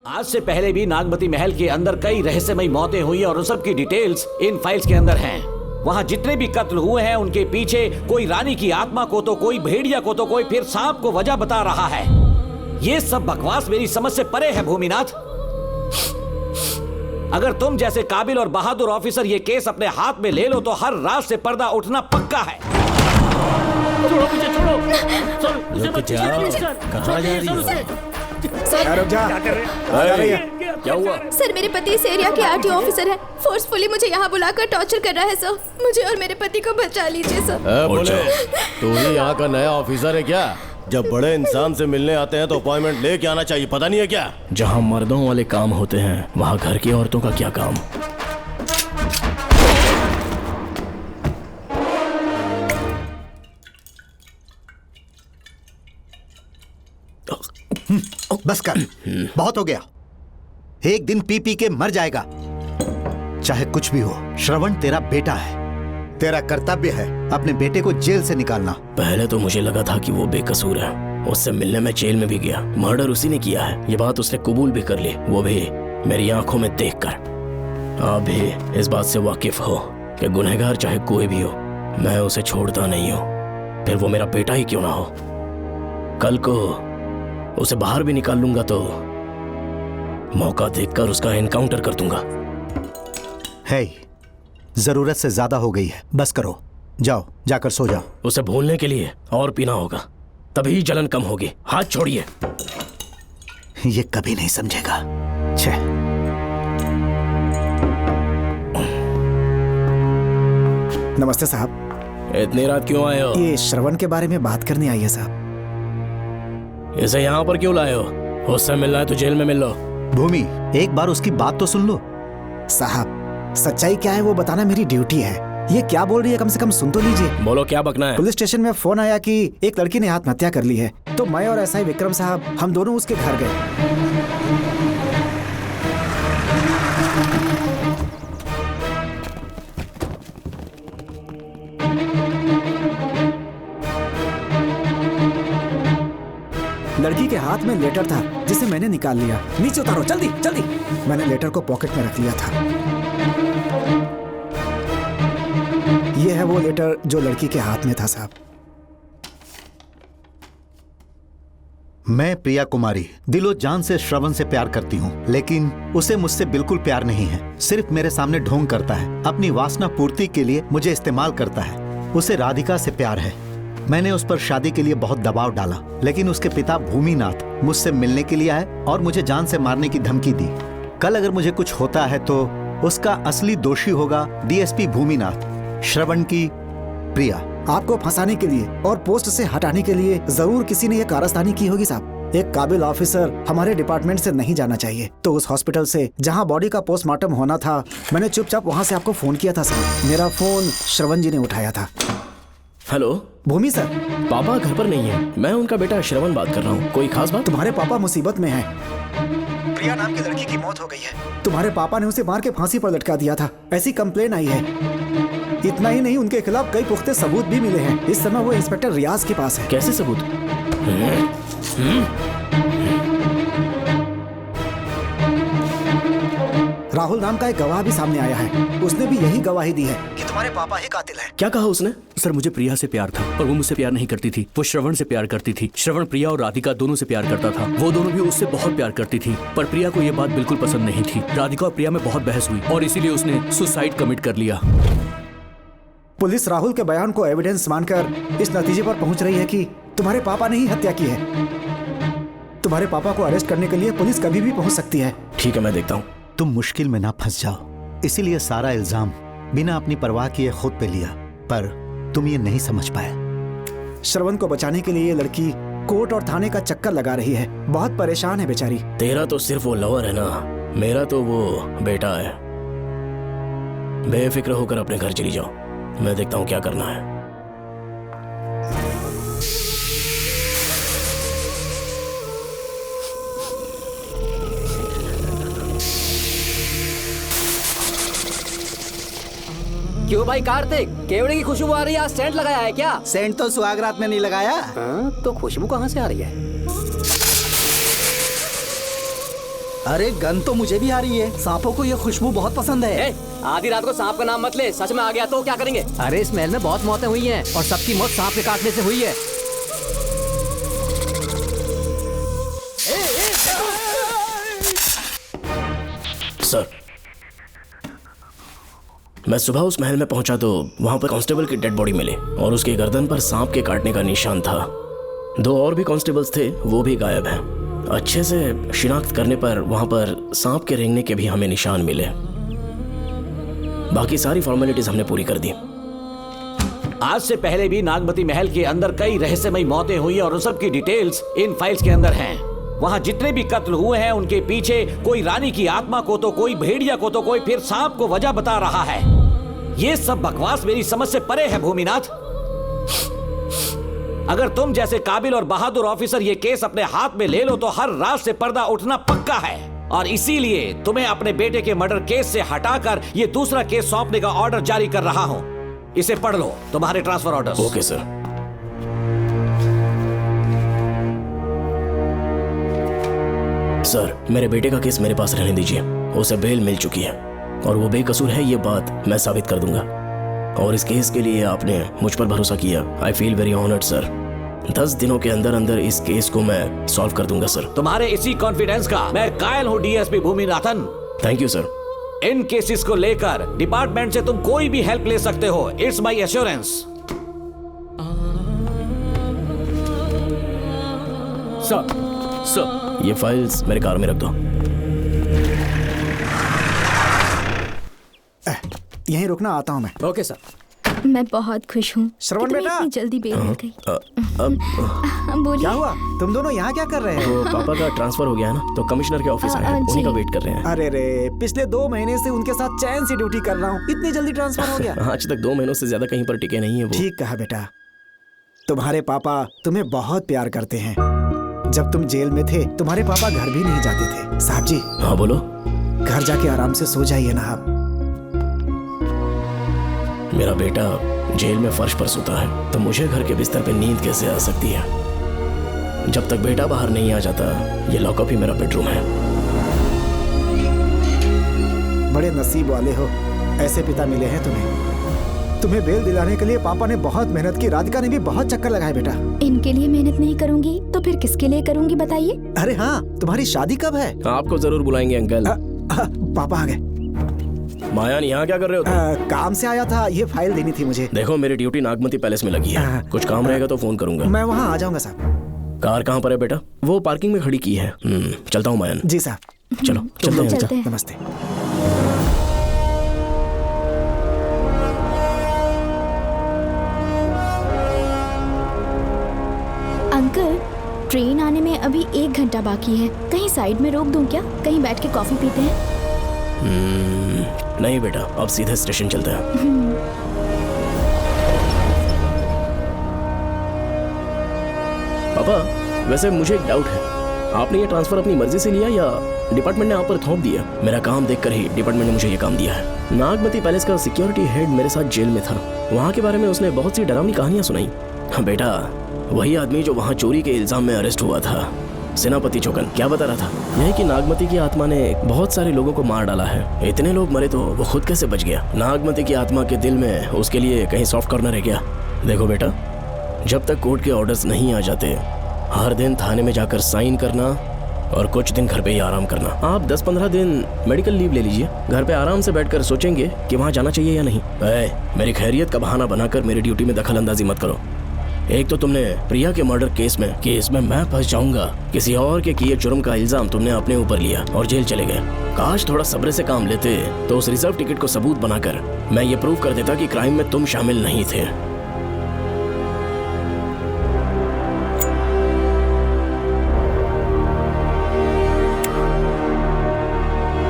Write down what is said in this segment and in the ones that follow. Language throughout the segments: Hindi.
आज से पहले भी नागमती महल के अंदर कई रहस्यमयी मौतें हुई और उन सब की डिटेल्स इन फाइल्स के अंदर हैं। वहाँ जितने भी कत्ल हुए हैं उनके पीछे कोई रानी की आत्मा को तो कोई भेड़िया को तो कोई फिर सांप को वजह बता रहा है। ये सब बकवास मेरी समझ से परे है भूमिनाथ। अगर तुम जैसे काबिल और बहादुर ऑफिसर ये केस अपने हाथ में ले लो तो हर रात से पर्दा उठना पक्का है। छोड़ो मुझे, छोड़ो। क्या हुआ? सर, मेरे पति इस एरिया के आरटीओ ऑफिसर है। फोर्सफुली मुझे यहाँ बुलाकर टॉर्चर कर रहा है सर। मुझे और मेरे पति को बचा लीजिए सर। बोले, तू ही यहाँ का नया ऑफिसर है क्या? जब बड़े इंसान से मिलने आते हैं तो अपॉइंटमेंट लेके आना चाहिए, पता नहीं है क्या? जहाँ मर्दों वाले काम होते हैं वहाँ घर की औरतों का क्या काम? बस कर, बहुत हो गया। एक दिन पी पी के मर जाएगा। चाहे कुछ भी हो, श्रवण तेरा बेटा है। तेरा कर्तव्य है अपने बेटे को जेल से निकालना। पहले तो मुझे लगा था कि वो बेकसूर है। उससे मिलने में जेल में भी गया। मर्डर उसी ने किया है, ये बात उसने कबूल भी कर ली, वो भी मेरी आंखों में देखकर। आप भी इस बात से वाकिफ हो कि गुनहगार चाहे कोई भी हो, मैं उसे छोड़ता नहीं हूँ, फिर वो मेरा बेटा ही क्यों ना हो। कल को उसे बाहर भी निकाल लूंगा तो मौका देखकर उसका एनकाउंटर कर दूंगा। है, जरूरत से ज्यादा हो गई है, बस करो। जाओ, जाकर सो जाओ। उसे भूलने के लिए और पीना होगा, तभी जलन कम होगी। हाथ छोड़िए। ये कभी नहीं समझेगा। छे। नमस्ते साहब। इतनी रात क्यों आए हो? ये श्रवण के बारे में बात करने आई है साहब। इसे यहाँ पर क्यों लाए हो? उससे मिलना है तो जेल में मिल लो। भूमि, एक बार उसकी बात तो सुन लो। साहब, सच्चाई क्या है वो बताना मेरी ड्यूटी है। ये क्या बोल रही है, कम से कम सुन तो लीजिए। बोलो, क्या बकना है? पुलिस स्टेशन में फोन आया कि एक लड़की ने आत्महत्या कर ली है, तो मैं और एसआई विक्रम साहब हम दोनों उसके घर गए। लड़की के हाथ में लेटर था जिसे मैंने निकाल लिया। नीचे उतारो, जल्दी जल्दी। मैंने लेटर को पॉकेट में रख लिया था। यह है वो लेटर जो लड़की के हाथ में था साहब। मैं प्रिया कुमारी दिलो जान से श्रवण से प्यार करती हूँ, लेकिन उसे मुझसे बिल्कुल प्यार नहीं है। सिर्फ मेरे सामने ढोंग करता है, अपनी वासना पूर्ति के लिए मुझे इस्तेमाल करता है। उसे राधिका से प्यार है। मैंने उस पर शादी के लिए बहुत दबाव डाला, लेकिन उसके पिता भूमिनाथ मुझसे मिलने के लिए आए और मुझे जान से मारने की धमकी दी। कल अगर मुझे कुछ होता है तो उसका असली दोषी होगा डीएसपी भूमिनाथ। श्रवण की प्रिया। आपको फंसाने के लिए और पोस्ट से हटाने के लिए जरूर किसी ने यह कारस्तानी की होगी साहब। एक काबिल ऑफिसर हमारे डिपार्टमेंट से नहीं जाना चाहिए। तो उस हॉस्पिटल से जहां बॉडी का पोस्टमार्टम होना था, मैंने चुपचाप वहां से आपको फोन किया था साहब। मेरा फोन श्रवण जी ने उठाया था। हेलो भूमि सर। पापा घर पर नहीं है, मैं उनका बेटा श्रवण बात कर रहा हूँ। कोई खास बात? तुम्हारे पापा मुसीबत में हैं। प्रिया नाम की लड़की की मौत हो गई है। तुम्हारे पापा ने उसे मार के फांसी पर लटका दिया था, ऐसी कंप्लेन आई है। इतना ही नहीं, उनके खिलाफ कई पुख्ते सबूत भी मिले हैं। इस समय वो इंस्पेक्टर रियाज के पास है। कैसे सबूत? राहुल नाम का एक गवाह भी सामने आया है। उसने भी यही गवाही दी है कि तुम्हारे पापा ही कातिल हैं। क्या कहा उसने? सर, मुझे प्रिया से प्यार था और वो मुझसे प्यार नहीं करती थी। वो श्रवण से प्यार करती थी। श्रवण प्रिया और राधिका दोनों से प्यार करता था। वो दोनों भी उससे बहुत प्यार करती थी, पर प्रिया को ये बात बिल्कुल पसंद नहीं थी। राधिका और प्रिया में बहुत बहस हुई और इसीलिए उसने सुसाइड कमिट कर लिया। पुलिस राहुल के बयान को एविडेंस मानकर इस नतीजे पर पहुंच रही है कि तुम्हारे पापा ने ही हत्या की है। तुम्हारे पापा को अरेस्ट करने के लिए पुलिस कभी भी पहुंच सकती है। ठीक है, मैं देखता हूँ। तुम मुश्किल में ना फंस जाओ, इसीलिए सारा इल्जाम बिना अपनी परवाह किए खुद पे लिया, पर तुम ये नहीं समझ पाए। श्रवण को बचाने के लिए ये लड़की कोर्ट और थाने का चक्कर लगा रही है। बहुत परेशान है बेचारी। तेरा तो सिर्फ वो लवर है ना, मेरा तो वो बेटा है। बेफिक्र होकर अपने घर चली जाओ, मैं देखता हूँ क्या करना है। क्यों भाई कार्तिक, केवड़े की खुशबू आ रही है? सेंट लगाया है क्या? सेंट तो सुहागरात में नहीं लगाया। तो खुशबू कहाँ से आ रही है? अरे गन तो मुझे भी आ रही है। सांपों को ये खुशबू बहुत पसंद है। आधी रात को सांप का नाम मत ले, सच में आ गया तो क्या करेंगे? अरे इस महल में बहुत मौतें हुई हैं और सबकी मौत सांप के काटने से हुई है। सर, मैं सुबह उस महल में पहुंचा तो वहां पर कांस्टेबल की डेड बॉडी मिली और उसके गर्दन पर सांप के काटने का निशान था। 2 और भी कांस्टेबल्स थे, वो भी गायब हैं। अच्छे से शिनाख्त करने पर वहां पर सांप के रेंगने के भी हमें निशान मिले। बाकी सारी फॉर्मेलिटीज हमने पूरी कर दी। आज से पहले भी नागमती महल के अंदर कई रहस्यमयी मौतें हुई और उन सब की डिटेल्स इन फाइल्स के अंदर हैं। वहाँ जितने भी कत्ल हुए हैं उनके पीछे कोई रानी की आत्मा को तो कोई भेड़िया को तो कोई फिर सांप को वजह बता रहा है। ये सब बकवास मेरी समझ से परे है भूमिनाथ। अगर तुम जैसे काबिल और बहादुर ऑफिसर ये केस अपने हाथ में ले लो तो हर रात से पर्दा उठना पक्का है और इसीलिए तुम्हें अपने बेटे के मर्डर केस से हटाकर ये दूसरा केस सौंपने का ऑर्डर जारी कर रहा हूँ। इसे पढ़ लो, तुम्हारे transfer order. Okay sir. Sir, मेरे बेटे का केस मेरे पास रहने दीजिए। उसे बेल मिल चुकी है और वो बेकसूर है, ये बात मैं साबित कर दूंगा। और इस केस के लिए आपने मुझ पर भरोसा किया। I feel very honoured sir. 10 दिनों के अंदर अंदर इस केस को मैं सॉल्व कर दूंगा सर। तुम्हारे इसी कॉन्फिडेंस का मैं कायल हूँ DSP Bhuminathan. Thank you sir. In cases को लेकर डिपार्टमेंट से तुम कोई भी हेल्प ले सकते हो। It's my assurance. सर, ये फाइल्स मेरे कार में रख दो। यहीं रुकना, आता हूँ मैं। Okay sir. मैं बहुत खुश हूँ श्रवण कि तुम्हें बेटा। इतनी जल्दी बेल मिल गई। बोलिए। क्या हुआ? तुम दोनों यहाँ क्या कर रहे हैं? तो पापा का ट्रांसफर हो गया है ना, तो कमिश्नर के ऑफिस आए हैं, उन्हीं का वेट कर रहे हैं। अरे रे, पिछले 2 महीने से उनके साथ चैन से ड्यूटी कर रहा हूँ, इतनी जल्दी ट्रांसफर हो गया? आज तक 2 महीनों से ज्यादा कहीं पर टिके नहीं है वो। ठीक कहा बेटा। तुम्हारे पापा तुम्हें बहुत प्यार करते हैं। जब तुम जेल में थे तुम्हारे पापा घर भी नहीं जाते थे। साहब जी। हाँ बोलो। घर जाके आराम से सो जाइए ना आप। मेरा बेटा जेल में फर्श पर सोता है तो मुझे घर के बिस्तर पे नींद कैसे आ सकती है? जब तक बेटा बाहर नहीं आ जाता, ये लॉकअप ही मेरा बेडरूम है। बड़े नसीब वाले हो, ऐसे पिता मिले हैं तुम्हें। तुम्हें बेल दिलाने के लिए पापा ने बहुत मेहनत की। राधिका ने भी बहुत चक्कर लगाए बेटा। इनके लिए मेहनत नहीं करूंगी तो फिर किसके लिए करूंगी बताइए? अरे हाँ, तुम्हारी शादी कब है? आपको जरूर बुलाएंगे अंकल। पापा आ गए। मायान, यहाँ क्या कर रहे हो तुम? काम से आया था, ये फाइल देनी थी मुझे। देखो, मेरी ड्यूटी नागमती पैलेस में लगी है। कुछ काम रहेगा तो फोन करूंगा। मैं वहाँ आ जाऊंगा साहब। कार कहाँ पर है बेटा? वो पार्किंग में खड़ी की है। चलता हूँ मायान। जी साहब। चलो चलते हैं। नमस्ते। अंकल, ट्रेन आने में अभी 1 घंटा बाकी है। कहीं साइड में रोक दूं क्या? कहीं बैठ के कॉफी पीते हैं? नहीं बेटा, अब सीधे स्टेशन चलते हैं। पापा, वैसे मुझे एक डाउट है। आपने ये ट्रांसफर अपनी मर्जी से लिया या डिपार्टमेंट ने आप पर थोप दिया? मेरा काम देखकर ही डिपार्टमेंट ने मुझे ये काम दिया है। नागमती पैलेस का सिक्योरिटी हेड मेरे साथ जेल में था। वहाँ के बारे में उसने बहुत सी डरावनी कहानियां सुनाई। बेटा, वही आदमी जो वहाँ चोरी के इल्जाम में अरेस्ट हुआ था, सेनापति चौकन, क्या बता रहा था? यह कि नागमती की आत्मा ने बहुत सारे लोगों को मार डाला है। इतने लोग मरे तो वो खुद कैसे बच गया? नागमती की आत्मा के दिल में उसके लिए कहीं सॉफ्ट कॉर्नर है क्या? देखो बेटा, जब तक कोर्ट के ऑर्डर्स नहीं आ जाते, हर दिन थाने में जाकर साइन करना और कुछ दिन घर पे ही आराम करना। आप 10-15 दिन मेडिकल लीव ले लीजिए। घर पे आराम से बैठकर सोचेंगे कि वहाँ जाना चाहिए या नहीं। मेरी खैरियत का बहाना बनाकर मेरी ड्यूटी में दखल अंदाजी मत करो। एक तो तुमने प्रिया के मर्डर केस में कि इसमें मैं फंस जाऊंगा, किसी और के किए जुर्म का इल्जाम तुमने अपने ऊपर लिया और जेल चले गए। काश थोड़ा सब्र से काम लेते तो उस रिजर्व टिकट को सबूत बनाकर मैं ये प्रूव कर देता कि क्राइम में तुम शामिल नहीं थे।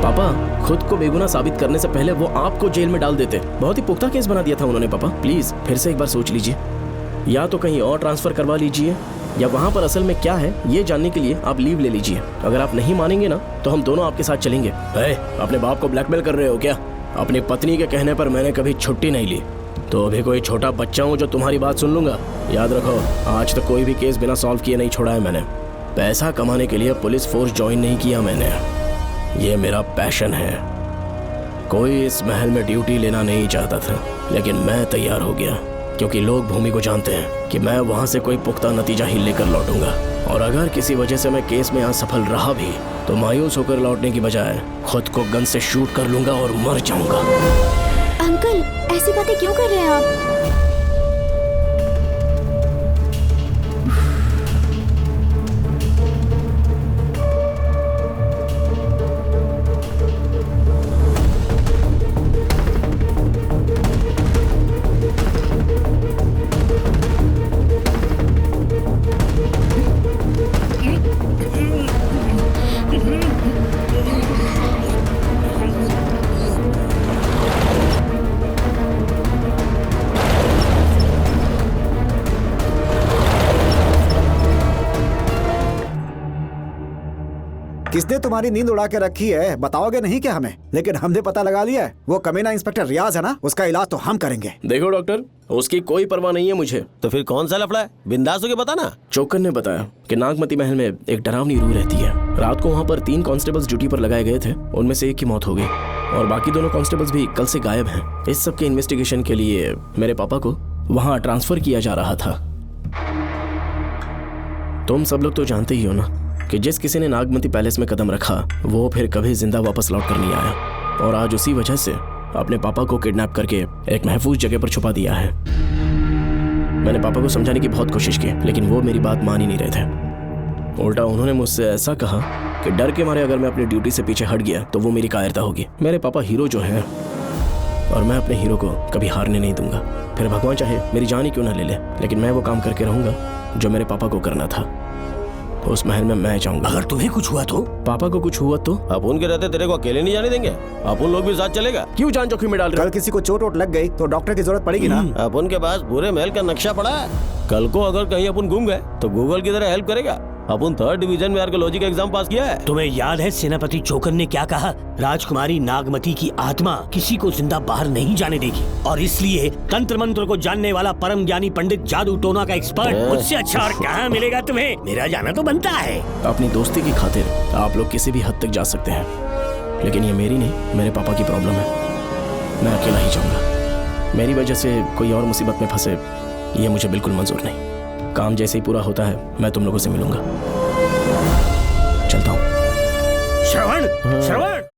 पापा, खुद को बेगुनाह साबित करने से पहले वो आपको जेल में डाल देते। बहुत ही पुख्ता केस बना दिया था उन्होंने। पापा प्लीज फिर से एक बार सोच लीजिए। या तो कहीं और ट्रांसफर करवा लीजिए या वहाँ पर असल में क्या है ये जानने के लिए आप लीव ले लीजिए। अगर आप नहीं मानेंगे ना तो हम दोनों आपके साथ चलेंगे। अपने बाप को ब्लैकमेल कर रहे हो क्या? अपनी पत्नी के कहने पर मैंने कभी छुट्टी नहीं ली, तो अभी कोई छोटा बच्चा हूँ जो तुम्हारी बात सुन लूंगा? याद रखो, आज तक कोई भी केस बिना सॉल्व किए नहीं छोड़ा है मैंने। पैसा कमाने के लिए पुलिस फोर्स ज्वाइन नहीं किया मैंने। ये मेरा पैशन है। कोई इस महल में ड्यूटी लेना नहीं चाहता था, लेकिन मैं तैयार हो गया क्योंकि लोग भूमि को जानते हैं कि मैं वहां से कोई पुख्ता नतीजा ही लेकर लौटूंगा। और अगर किसी वजह से मैं केस में असफल रहा भी तो मायूस होकर लौटने की बजाय खुद को गन से शूट कर लूंगा और मर जाऊंगा। अंकल, ऐसी बातें क्यों कर रहे हैं आप? किसने तुम्हारी नींद उड़ा के रखी है बताओगे नहीं क्या हमें? लेकिन हमने पता लगा लिया है, वो कमीना इंस्पेक्टर रियाज है ना, उसका इलाज तो हम करेंगे। देखो डॉक्टर, उसकी कोई परवाह नहीं है मुझे। तो फिर कौन सा लफड़ा है? बिंदास होके बता ना। चोकन ने बताया कि नागमती महल में एक डरावनी रूह रहती है। रात को वहाँ पर 3 कांस्टेबल्स ड्यूटी पर लगाए गए थे, उनमें से एक की मौत हो गई और बाकी दोनों कांस्टेबल्स भी कल से गायब हैं। इस सब के इन्वेस्टिगेशन के लिए मेरे पापा को वहाँ ट्रांसफर किया जा रहा था। तुम सब लोग तो जानते ही हो ना कि जिस किसी ने नागमती पैलेस में कदम रखा वो फिर कभी जिंदा वापस लौट कर नहीं आया। और आज उसी वजह से अपने पापा को किडनैप करके एक महफूज जगह पर छुपा दिया है। मैंने पापा को समझाने की बहुत कोशिश की, लेकिन वो मेरी बात मान ही नहीं रहे थे। उल्टा उन्होंने मुझसे ऐसा कहा कि डर के मारे अगर मैं अपनी ड्यूटी से पीछे हट गया तो वो मेरी कायरता होगी। मेरे पापा हीरो जो है और मैं अपने हीरो को कभी हारने नहीं दूंगा। फिर भगवान चाहे मेरी जान ही क्यों ना ले ले, लेकिन मैं वो काम करके रहूंगा जो मेरे पापा को करना था। उस महल में मैं जाऊंगा। अगर तुम्हें कुछ हुआ तो? पापा को कुछ हुआ तो? अपन के रहते तेरे को अकेले नहीं जाने देंगे, अपन लोग भी साथ चलेगा। क्यों जान जोखिम में डाल रहे? कल किसी को चोट वोट लग गई तो डॉक्टर की जरूरत पड़ेगी ना। अपन के पास पूरे महल का नक्शा पड़ा है। कल को अगर कहीं अपन घूम गए तो गूगल की तरह हेल्प करेगा। अपन 3rd डिवीजन में आर्कियोलॉजी का एग्जाम पास किया है। तुम्हें याद है सेनापति चोकन ने क्या कहा? राजकुमारी नागमती की आत्मा किसी को जिंदा बाहर नहीं जाने देगी, और इसलिए तंत्र मंत्र को जानने वाला परम ज्ञानी पंडित जादू टोना का एक्सपर्ट मुझसे अच्छा और कहाँ मिलेगा तुम्हें? मेरा जाना तो बनता है। अपनी दोस्ती की खातिर आप लोग किसी भी हद तक जा सकते हैं, लेकिन ये मेरी नहीं, मेरे पापा की प्रॉब्लम है। मैं अकेला ही जाऊंगा। मेरी वजह से कोई और मुसीबत में फंसे ये मुझे बिल्कुल मंजूर नहीं। काम जैसे ही पूरा होता है मैं तुम लोगों से मिलूंगा। चलता हूँ। श्रवण, श्रवण।